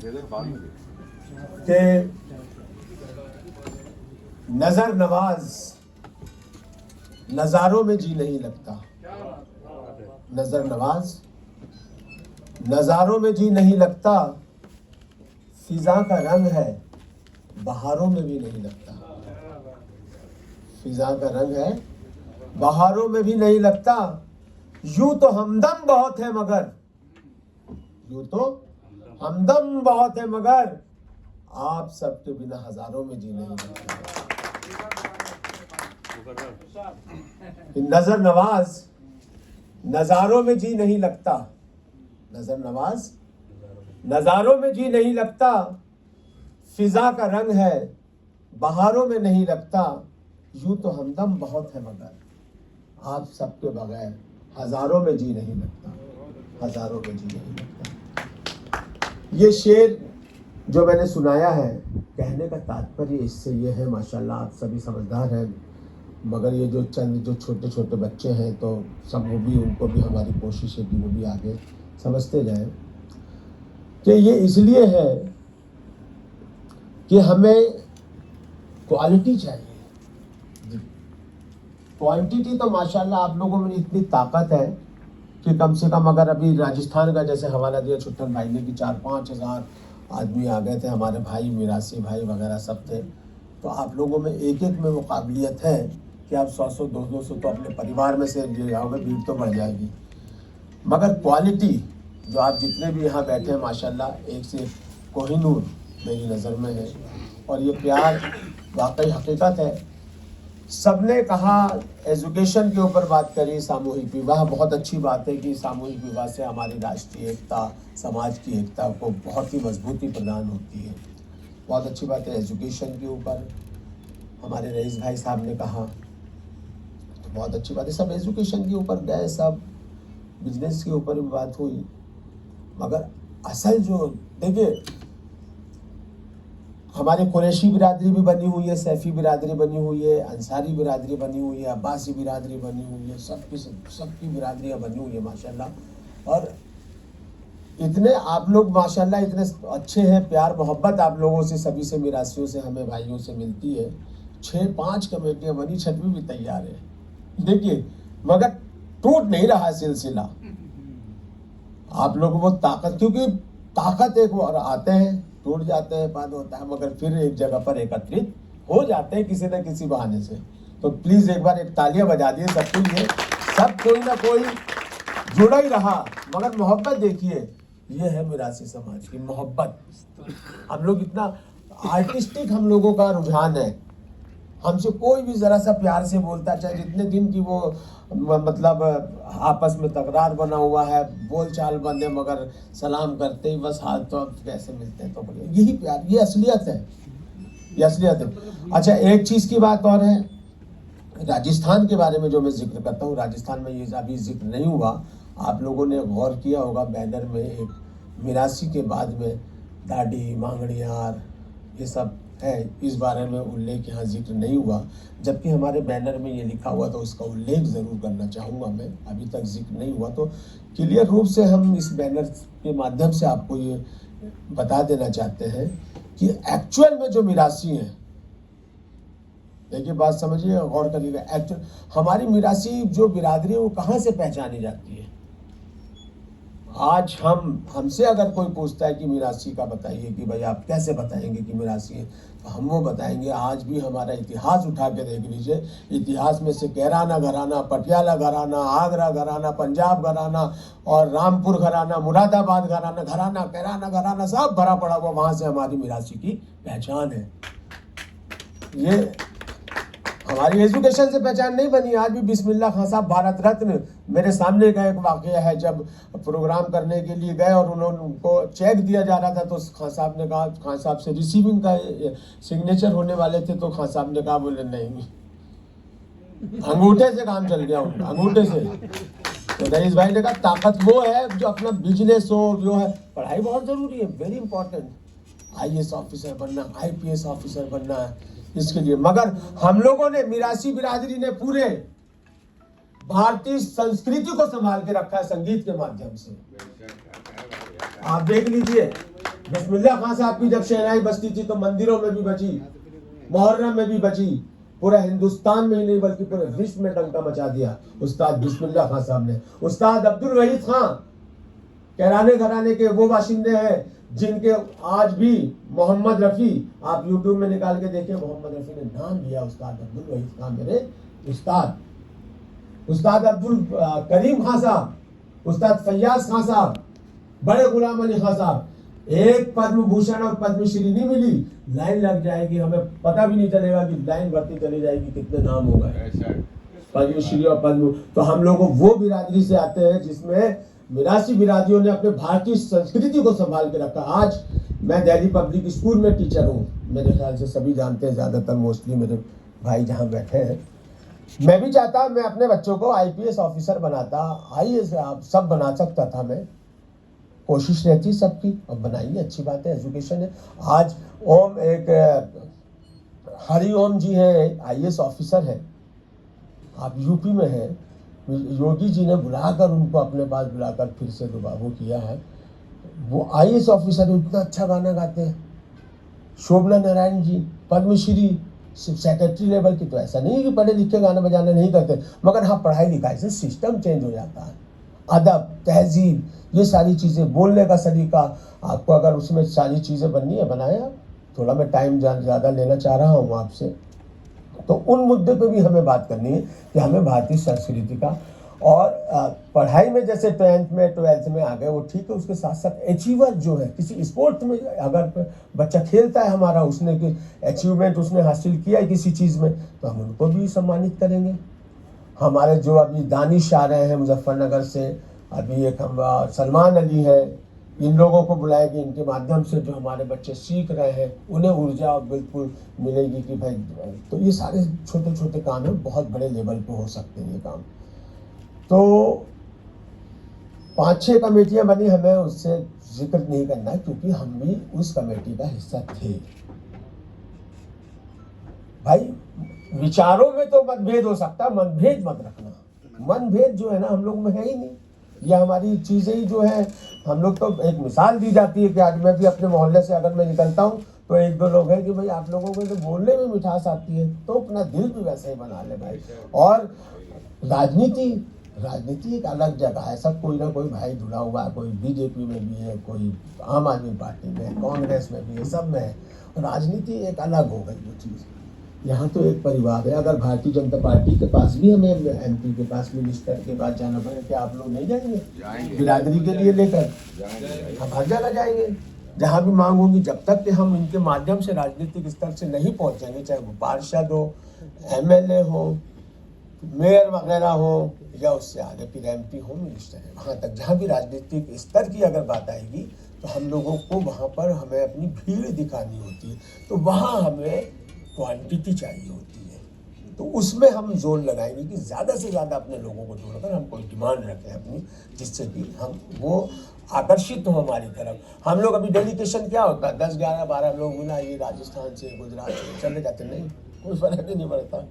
कि नजर नवाज नजारों में जी नहीं लगता, नजर नवाज नजारों में जी नहीं लगता, फिजा का रंग है बहारों में भी नहीं लगता, फिजा का रंग है बहारों में भी नहीं लगता। यूं तो हमदम बहुत है मगर, यूं तो हमदम बहुत है मगर, आप सबके बिना हजारों में जी नहीं लगता। नजर नवाज नजारों में जी नहीं लगता, नजर नवाज नजारों में जी नहीं लगता, फिजा का रंग है बहारों में नहीं लगता। यूं तो हमदम बहुत है मगर, आप सबके बगैर हजारों में जी नहीं लगता, हजारों में जी नहीं लगता। ये शेर जो मैंने सुनाया है, कहने का तात्पर्य इससे ये है, माशाल्लाह आप सभी समझदार हैं, मगर ये जो चंद जो छोटे छोटे बच्चे हैं तो सब वो भी, उनको भी हमारी कोशिश है कि वो भी आगे समझते जाएं कि ये इसलिए है कि हमें क्वालिटी चाहिए। क्वांटिटी तो माशाल्लाह आप लोगों में इतनी ताकत है कि कम से कम, अगर अभी राजस्थान का जैसे हवाला दिया छुट्टन भाई ने कि 4-5 हज़ार आदमी आ गए थे, हमारे भाई मिरासी भाई वगैरह सब थे, तो आप लोगों में एक एक में वो काबिलियत है कि आप 100-100 200 तो अपने परिवार में से ले जाओगे, भीड़ तो बढ़ जाएगी। मगर क्वालिटी जो आप जितने भी यहाँ बैठे हैं माशाल्लाह, एक से एक कोहिनूर मेरी नज़र में है, और ये प्यार वाकई हकीकत है। सबने कहा एजुकेशन के ऊपर बात करी, सामूहिक विवाह बहुत अच्छी बात है कि सामूहिक विवाह से हमारी राष्ट्रीय एकता, समाज की एकता को बहुत ही मजबूती प्रदान होती है, बहुत अच्छी बात है। एजुकेशन के ऊपर हमारे रईस भाई साहब ने कहा तो बहुत अच्छी बात है, सब एजुकेशन के ऊपर गए, सब बिजनेस के ऊपर भी बात हुई। मगर असल जो देखिए, हमारे कुरैशी बिरादरी भी बनी हुई है, सैफ़ी बिरादरी बनी हुई है, अंसारी बिरादरी बनी हुई है, अब्बासी बिरादरी बनी हुई है, सबकी बिरादरियाँ बनी हुई है माशाल्लाह। और इतने आप लोग माशाल्लाह इतने अच्छे हैं, प्यार मोहब्बत आप लोगों से, सभी से, मिरासियों से, हमें भाइयों से मिलती है। 6-5 कमेटियाँ बनी, 6वीं भी तैयार है देखिए, मगर टूट नहीं रहा सिलसिला। आप लोगों को ताकत, क्योंकि ताकत एक और आते हैं, टूट जाते हैं, बाद होता है, मगर फिर एक जगह पर एकत्रित हो जाते हैं किसी न किसी बहाने से। तो प्लीज़ एक बार एक तालियां बजा दिए सबके लिए। सब कोई ना कोई जुड़ा ही रहा, मगर मोहब्बत देखिए, ये है मिरासी समाज की मोहब्बत। हम लोग इतना आर्टिस्टिक हम लोगों का रुझान है, हमसे कोई भी ज़रा सा प्यार से बोलता, चाहे जितने दिन की वो मतलब आपस में तकरार बना हुआ है, बोल चाल बंद है, मगर सलाम करते ही बस हाथ तो कैसे मिलते हैं, तो यही प्यार, ये असलियत है, ये असलियत है। अच्छा, एक चीज़ की बात और है, राजस्थान के बारे में जो मैं जिक्र करता हूँ, राजस्थान में ये अभी जिक्र नहीं हुआ, आप लोगों ने गौर किया होगा, बैनर में एक मिरासी के बाद में दाढ़ी, मांगड़ियार, ये सब है, इस बारे में उल्लेख यहाँ जिक्र नहीं हुआ, जबकि हमारे बैनर में ये लिखा हुआ, तो उसका उल्लेख ज़रूर करना चाहूँगा मैं, अभी तक जिक्र नहीं हुआ। तो क्लियर रूप से हम इस बैनर के माध्यम से आपको ये बता देना चाहते हैं कि एक्चुअल में जो मिरासी हैं, देखिए बात समझिए, गौर करिएगा, एक्चुअल हमारी मिरासी जो बिरादरी है वो कहाँ से पहचानी जाती है। आज हमसे अगर कोई पूछता है कि मिरासी का बताइए, कि भाई आप कैसे बताएंगे कि मिरासी है, तो हम वो बताएंगे। आज भी हमारा इतिहास उठा के देख लीजिए, इतिहास में से कैराना घराना, पटियाला घराना, आगरा घराना, पंजाब घराना और रामपुर घराना, मुरादाबाद घराना, कैराना घराना सब भरा पड़ा हुआ, वहाँ से हमारी मिरासी की पहचान है। ये हमारी एजुकेशन से पहचान नहीं बनी। आज भी बिस्मिल्लाह खान साहब भारत रत्न, मेरे सामने का एक वाक़या है, जब प्रोग्राम करने के लिए गए और उनको चेक दिया जा रहा था, तो खान साहब ने कहा, खान साहब से रिसीविंग का सिग्नेचर होने वाले थे, तो खान साहब ने कहा, बोले नहीं, अंगूठे से काम चल गया उनका, अंगूठे से। तो रईस भाई ने कहा ताकत वो है जो अपना बिजनेस हो, जो है, पढ़ाई बहुत ज़रूरी है, वेरी इंपॉर्टेंट, IAS ऑफिसर बनना, IPS ऑफिसर बनना है इसके लिए। मगर हम लोगों ने, मिरासी बिरादरी ने पूरे भारतीय संस्कृति को संभाल के रखा है संगीत के माध्यम से। आप देख लीजिए, बिस्मिल्लाह खान साहब की जब शहनाई बजती थी तो मंदिरों में भी बजी, मुहर्रम में भी बजी, पूरे हिंदुस्तान में ही नहीं बल्कि पूरे विश्व में डंका मचा दिया उस्ताद बिस्मिल्लाह खान साहब ने। उस्ताद अब्दुल वहीद खान कैराने घराने के वो बाशिंदे हैं जिनके आज भी मोहम्मद रफ़ी, आप यूट्यूब में निकाल के देखिए, मोहम्मद रफ़ी ने नाम लिया उस्ताद अब्दुल वहीद खान मेरे उस्ताद। उस्ताद अब्दुल करीम खान साहब, उस्ताद फैयाज खान साहब, बड़े गुलाम अली खान साहब, एक पद्म भूषण और पद्मश्री नहीं मिली, लाइन लग जाएगी, हमें पता भी नहीं चलेगा कि लाइन बढ़ती चली जाएगी, कितने नाम हो गए पद्मश्री और पद्म। तो हम लोग वो बिरादरी से आते हैं जिसमें 82 बिरादरियों ने अपने भारतीय संस्कृति को संभाल के रखा। आज मैं दिल्ली पब्लिक स्कूल में टीचर हूँ, मेरे ख्याल से सभी जानते हैं, ज़्यादातर मोस्टली मेरे भाई जहाँ बैठे हैं। मैं भी चाहता मैं अपने बच्चों को IPS ऑफिसर बनाता, IAS आप सब बना सकता था, मैं कोशिश रहती सबकी, अब बनाइए, अच्छी बात है, एजुकेशन है। आज ओम एक हरि ओम जी है, IAS ऑफिसर है, आप यूपी में हैं, योगी जी ने बुलाकर उनको अपने पास बुलाकर फिर से दोबारा वो किया है, वो IAS ऑफिसर इतना अच्छा गाना गाते हैं। शोभना नारायण जी पद्मश्री, सेक्रेटरी लेवल की, तो ऐसा नहीं कि पढ़े लिखे गाना बजाना नहीं करते, मगर हाँ पढ़ाई लिखाई से सिस्टम चेंज हो जाता है, अदब तहजीब ये सारी चीज़ें, बोलने का सलीका, आपको अगर उसमें सारी चीज़ें बननी है बनाए आप। थोड़ा मैं टाइम ज़्यादा लेना चाह रहा हूँ आपसे, तो उन मुद्दे पे भी हमें बात करनी है कि हमें भारतीय संस्कृति का, और पढ़ाई में जैसे 10th में 12th में आ गए वो ठीक है, उसके साथ साथ अचीवर जो है किसी स्पोर्ट में अगर बच्चा खेलता है हमारा, उसने कि अचीवमेंट उसने हासिल किया है किसी चीज़ में, तो हम उनको भी सम्मानित करेंगे। हमारे जो अभी दानिश आ रहे हैं मुजफ्फरनगर से, अभी एक हम सलमान अली है, इन लोगों को बुलाएंगे, इनके माध्यम से जो हमारे बच्चे सीख रहे हैं उन्हें ऊर्जा बिल्कुल मिलेगी कि भाई, तो ये सारे छोटे छोटे काम हैं, बहुत बड़े लेवल पे हो सकते हैं ये काम। तो 5-6 कमेटियां बनी, हमें उससे जिक्र नहीं करना है क्योंकि हम भी उस कमेटी का हिस्सा थे। भाई विचारों में तो मतभेद हो सकता, मतभेद मत रखना, मतभेद जो है ना हम लोग में है ही नहीं, ये हमारी चीज़ें ही जो है, हम लोग तो एक मिसाल दी जाती है कि आज मैं भी अपने मोहल्ले से अगर मैं निकलता हूँ तो 1-2 लोग हैं कि भाई आप लोगों को तो बोलने में मिठास आती है, तो अपना दिल भी वैसे ही बना ले भाई। और राजनीति एक अलग जगह है, सब कोई ना कोई भाई जुड़ा हुआ है, कोई बीजेपी में भी है, कोई आम आदमी पार्टी में, कांग्रेस में भी है, सब में है। राजनीति एक अलग हो गई वो चीज़, यहाँ तो एक परिवार है। अगर भारतीय जनता पार्टी के पास भी हमें MP के पास, मिनिस्टर के पास जाना पड़े, क्या आप लोग नहीं जाएंगे? बिरादरी के लिए लेकर हम हर जगह जाएंगे, जहाँ भी मांग होगी, जब तक कि हम इनके माध्यम से राजनीतिक स्तर से नहीं पहुँचेंगे, चाहे वो पार्षद हो, MLA हो, मेयर वगैरह हो, या उससे आगे फिर MP हो, मिनिस्टर है, वहाँ तक जहाँ भी राजनीतिक स्तर की अगर बात आएगी तो हम लोगों को वहाँ पर हमें अपनी भीड़ दिखानी होती है, तो वहाँ हमें क्वांटिटी चाहिए होती है, तो उसमें हम जोर लगाएंगे कि ज़्यादा से ज़्यादा अपने लोगों को जोड़कर हम कोई डिमांड रखें अपनी, जिससे कि हम वो आकर्षित हो हमारी तरफ। हम लोग अभी डेलीगेशन क्या होता है, 10, 11, 12 लोग मिला, ये राजस्थान से, गुजरात से चले जाते, नहीं कोई फर्क ही नहीं पड़ता,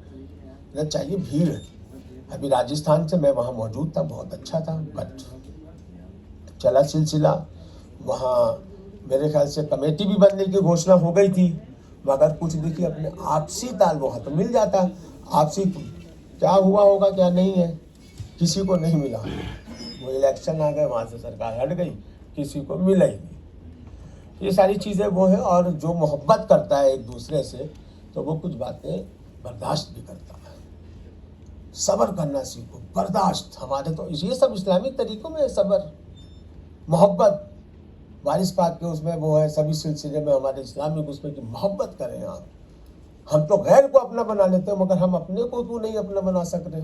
ना चाहिए भीड़। अभी राजस्थान से मैं वहाँ मौजूद था, बहुत अच्छा था, बट चला सिलसिला, वहाँ मेरे ख्याल से कमेटी भी बनने की घोषणा हो गई थी, मगर कुछ देखिए अपने आपसी तालमेल तो मिल जाता, आपसी क्या हुआ होगा क्या नहीं है, किसी को नहीं मिला, वो इलेक्शन आ गए, वहाँ से सरकार हट गई, किसी को मिला ही नहीं। ये सारी चीज़ें वो है, और जो मोहब्बत करता है एक दूसरे से तो वो कुछ बातें बर्दाश्त भी करता है। सब्र करना सीखो, बर्दाश्त, हमारे तो ये सब इस्लामिक तरीक़ों में सब्र, मोहब्बत, वारिस पाक के उसमें वो है, सभी सिलसिले में हमारे इस्लामिक उसमें कि मोहब्बत करें आप। हम तो गैर को अपना बना लेते हैं, मगर हम अपने को क्यों नहीं अपना बना सक रहे,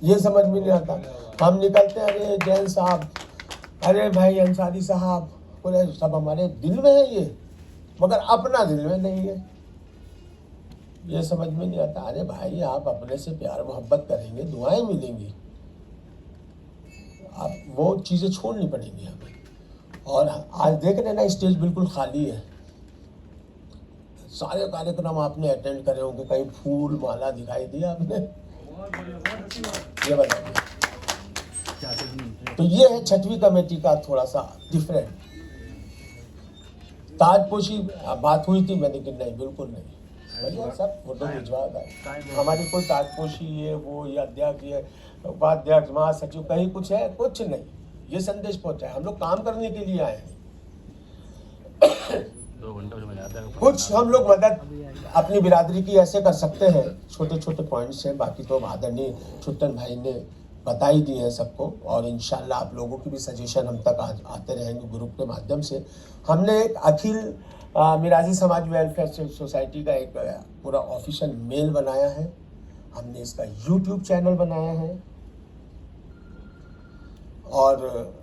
ये समझ में नहीं आता। हम निकलते हैं, अरे जैन साहब, अरे भाई अंसारी साहब, बोले सब हमारे दिल में है ये, मगर अपना दिल में नहीं है, ये समझ में नहीं आता। अरे भाई आप अपने से प्यार मोहब्बत करेंगे, दुआएं मिलेंगी, आप वो चीज़ें छोड़नी पड़ेंगी हमें। और आज देख रहे ना, स्टेज बिल्कुल खाली है, सारे कार्यक्रम आपने अटेंड करे होंगे, कहीं फूल माला दिखाई दिया आपने, ये बताइए। तो ये है 6वीं कमेटी का थोड़ा सा डिफरेंट। ताजपोशी बात हुई थी मैंने कि नहीं बिल्कुल नहीं, भैया सब फोटो भिजवा दें। हमारी कोई ताजपोशी ये वो ये अध्यक्ष ये उपाध्यक्ष महासचिव कहीं कुछ है, कुछ नहीं। ये संदेश पहुंचा है, हम लोग काम करने के लिए आए हैं। 2 घंटे में जाता है। कुछ हम लोग मदद अपनी बिरादरी की ऐसे कर सकते हैं, छोटे छोटे पॉइंट्स हैं, बाकी तो आदरणीय छुट्टन भाई ने बता ही दी है सबको। और इंशाल्लाह आप लोगों की भी सजेशन हम तक आते रहेंगे ग्रुप के माध्यम से। हमने एक अखिल मिराजी समाज वेलफेयर सोसाइटी का एक पूरा ऑफिशियल मेल बनाया है, हमने इसका यूट्यूब चैनल बनाया है और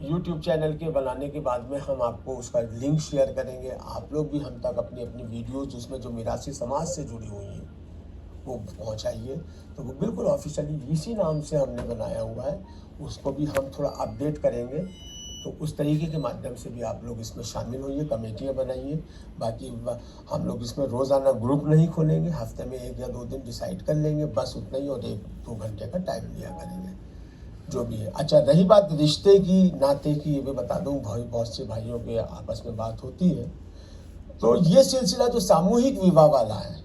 यूट्यूब चैनल के बनाने के बाद में हम आपको उसका लिंक शेयर करेंगे। आप लोग भी हम तक अपनी अपनी वीडियोज़ जिसमें जो मिरासी समाज से जुड़ी हुई हैं वो पहुंचाइए। तो वो बिल्कुल ऑफिशियली इसी नाम से हमने बनाया हुआ है, उसको भी हम थोड़ा अपडेट करेंगे। तो उस तरीके के माध्यम से भी आप लोग इसमें शामिल होइए, कमेटियाँ बनाइए। बाकी हम लोग इसमें रोज़ाना ग्रुप नहीं खोलेंगे, हफ्ते में 1 या 2 दिन डिसाइड कर लेंगे, बस उतना ही, और 1-2 घंटे का टाइम लिया करेंगे जो भी है। अच्छा, रही बात रिश्ते की नाते की, ये भी बता दूं, बहुत से भाइयों के आपस में बात होती है, तो ये सिलसिला जो सामूहिक विवाह वाला है,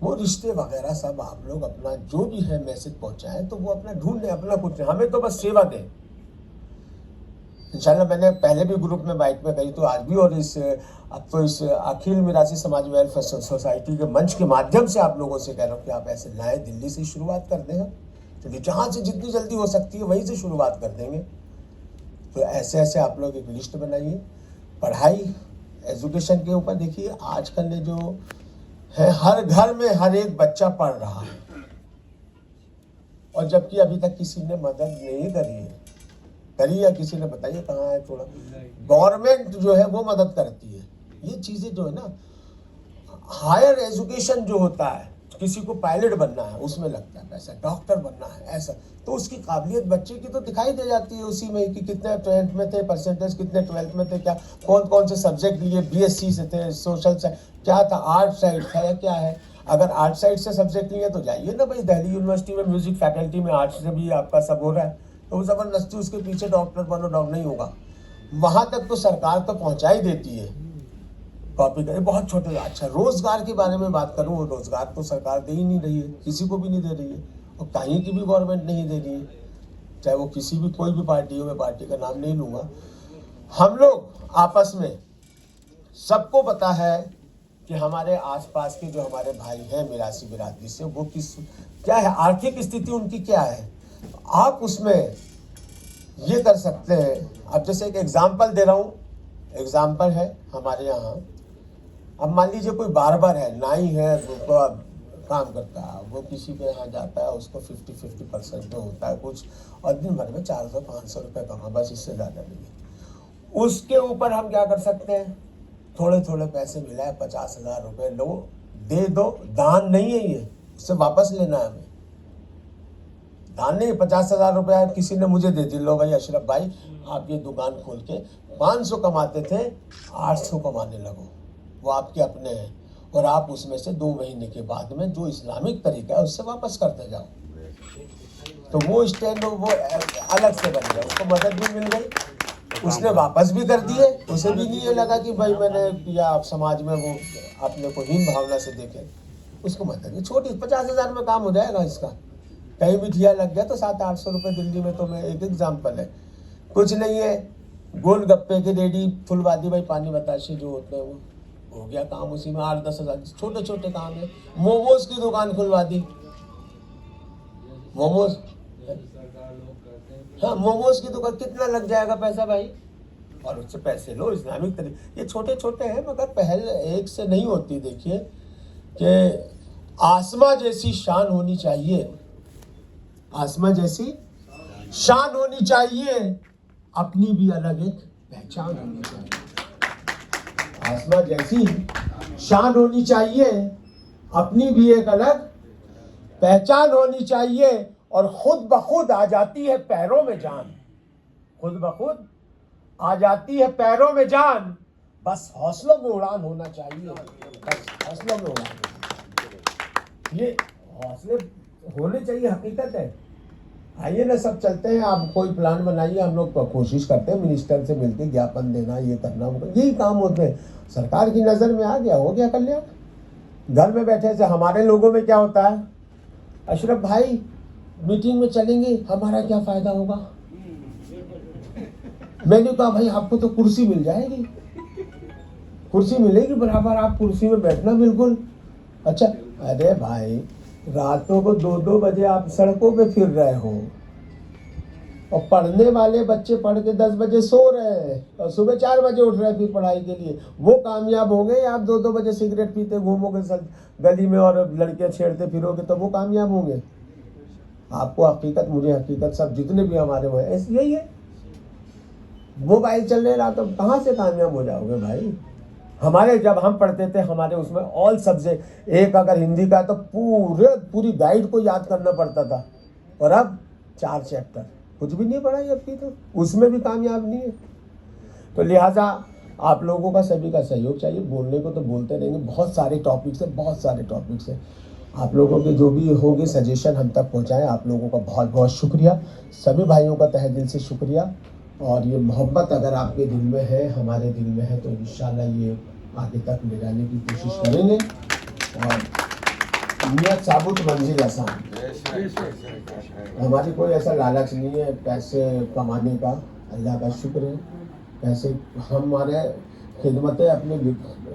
वो रिश्ते वगैरह सब आप लोग अपना जो भी है मैसेज पहुंचाएं, तो वो अपना ढूंढें, अपना कुछ नहीं, हमें तो बस सेवा दें। इंशाल्लाह मैंने पहले भी ग्रुप में बाइट में कही, तो आज भी, और अब तो इस अखिल मिरासी समाज वेलफेयर सोसाइटी के मंच के माध्यम से आप लोगों से कह रहा हूँ कि आप ऐसे लाएँ, दिल्ली से शुरुआत कर दें हम, तो जहाँ से जितनी जल्दी हो सकती है वहीं से शुरुआत कर देंगे। तो ऐसे ऐसे आप लोग एक लिस्ट बनाइए। पढ़ाई एजुकेशन के ऊपर देखिए, आजकल ने जो है हर घर में हर एक बच्चा पढ़ रहा है, और जबकि अभी तक किसी ने मदद नहीं करी या किसी ने बताइए कहाँ है। थोड़ा गवर्नमेंट जो है वो मदद करती है। ये चीज़ें जो है ना, हायर एजुकेशन जो होता है, किसी को पायलट बनना है उसमें लगता है पैसा, डॉक्टर बनना है ऐसा, तो उसकी काबिलियत बच्चे की तो दिखाई दे जाती है उसी में कि कितने 10th में थे, परसेंटेज कितने 12th में थे, क्या कौन कौन से सब्जेक्ट लिए, BSc से थे, सोशल से क्या था, आर्ट साइड था या क्या है। अगर आर्ट साइड से सब्जेक्ट लिए तो जाइए ना भाई, दिल्ली यूनिवर्सिटी में म्यूजिक फैकल्टी में आर्ट से भी आपका सब हो रहा है, तो ज़बरदस्ती उसके पीछे डॉक्टर बनो, डॉक्टर नहीं होगा। वहाँ तक तो सरकार तो पहुँचा ही देती है, कॉपी करें बहुत छोटे। अच्छा, रोजगार के बारे में बात करूँ, रोजगार तो सरकार दे ही नहीं रही है, किसी को भी नहीं दे रही है, और कहीं की भी गवर्नमेंट नहीं दे रही है, चाहे वो किसी भी कोई भी पार्टी हो, मैं पार्टी का नाम नहीं लूँगा। हम लोग आपस में सबको पता है कि हमारे आसपास के जो हमारे भाई हैं मिरासी बिरादरी से, वो क्या है, आर्थिक स्थिति उनकी क्या है, आप उसमें ये कर सकते हैं। अब जैसे एक एग्जाम्पल दे रहा हूँ, एग्जाम्पल है हमारे यहाँ, अब मान लीजिए कोई बार्बर है, नाई है, वो काम करता है, वो किसी के यहाँ जाता है, उसको 50% में होता है कुछ, और दिन भर में 400-500 रुपये कमा, बस इससे ज़्यादा नहीं है। उसके ऊपर हम क्या कर सकते हैं, थोड़े थोड़े पैसे मिला है, 50,000 रुपये लो, दे दो, दान नहीं है ये, उससे वापस लेना है हमें, दान नहीं। 50,000 रुपया किसी ने मुझे दे दी, लो भाई अशरफ भाई आप ये दुकान खोल के 500 कमाते थे 800 कमाने लगो, वो आपके अपने हैं, और आप उसमें से 2 महीने के बाद में जो इस्लामिक तरीका है उससे वापस करते जाओ, तो वो स्टैंड वो अलग से बन गया, उसको मदद भी मिल गई, उसने वापस भी कर दिए, उसे भी नहीं ये लगा कि भाई मैंने किया, आप समाज में वो अपने को हीन भावना से देखे, उसको मदद भी छोटी, 50,000 में काम हो जाएगा इसका। कहीं भी ठिया लग गया तो 700-800 रुपये दिल्ली में, तो मैं एक एग्जाम्पल है, कुछ नहीं है। गोलगप्पे के रेडी फुलवादी भाई, पानी बताशे जो होते हैं, वो हो गया काम, उसी में 8-10 हज़ार छोटे छोटे काम है। मोमोज की दुकान खुलवा दी, मोमोज, हाँ मोमोज की दुकान, कितना लग जाएगा पैसा भाई, और उससे पैसे लो, इस्लामिक तरीके। ये छोटे छोटे हैं मगर पहल एक से नहीं होती। देखिए कि आसमां जैसी शान होनी चाहिए, आसमां जैसी शान होनी चाहिए, अपनी भी अलग एक पहचान होनी चाहिए। आसमां जैसी शान होनी चाहिए, अपनी भी एक अलग पहचान होनी चाहिए, और खुद ब खुद आ जाती है पैरों में जान, खुद ब खुद आ जाती है पैरों में जान, बस हौसलों में उड़ान होना चाहिए, बस हौसलों में उड़ान, ये हौसले होने चाहिए, हकीकत है। आइए ना, सब चलते हैं। आप कोई प्लान बनाइए, हम लोग कोशिश करते हैं मिनिस्टर से मिलकर ज्ञापन देना, ये करना, वो करना। यही काम होते हैं। सरकार की नज़र में आ गया, हो गया कल्याण। घर में बैठे से हमारे लोगों में क्या होता है, अशरफ भाई मीटिंग में चलेंगे, हमारा क्या फायदा होगा। मैंने कहा भाई आपको तो कुर्सी मिल जाएगी, कुर्सी मिलेगी बराबर, आप कुर्सी में बैठना बिल्कुल। अच्छा, अरे भाई रातों को 2-2 बजे आप सड़कों पे फिर रहे हो, और पढ़ने वाले बच्चे पढ़ के 10 बजे सो रहे हैं और सुबह 4 बजे उठ रहे हैं फिर पढ़ाई के लिए। वो कामयाब हो गए? आप 2-2 बजे सिगरेट पीते घूमोगे गली में और लड़कियां छेड़ते फिरोगे तो वो कामयाब होंगे? आपको हकीकत, मुझे हकीकत, सब जितने भी हमारे वो ऐसे यही है। मोबाइल चलने रहा तो कहाँ से कामयाब हो जाओगे भाई। हमारे जब हम पढ़ते थे, हमारे उसमें ऑल सब्जेक्ट, एक अगर हिंदी का तो पूरी गाइड को याद करना पड़ता था, और अब 4 चैप्टर, कुछ भी नहीं पढ़ा अब की, तो उसमें भी कामयाब नहीं है। तो लिहाजा आप लोगों का, सभी का सहयोग चाहिए। बोलने को तो बोलते रहेंगे, बहुत सारे टॉपिक्स हैं, बहुत सारे टॉपिक्स हैं। आप लोगों के जो भी होंगे सजेशन हम तक पहुंचाएं। आप लोगों का बहुत बहुत शुक्रिया, सभी भाइयों का तहे दिल से शुक्रिया। और ये मोहब्बत अगर आपके दिल में है, हमारे दिल में है, तो इंशाल्लाह ये आगे तक ले जाने की कोशिश करेंगे। और नियत साबुत मंजिल आसान। हमारी कोई ऐसा लालच नहीं है पैसे कमाने का, अल्लाह का शुक्र है। पैसे हमारे खिदमतें, अपनी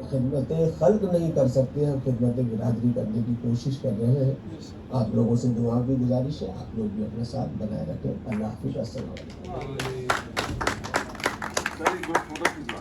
खिदमतें खल्क नहीं कर सकते, हम खिदमतें बिरादरी करने की कोशिश कर रहे हैं। आप लोगों से दुआ की गुजारिश है, आप लोग भी अपने साथ बनाए रखें। अल्लाह हाफिज़। अस्सलाम वालेकुम।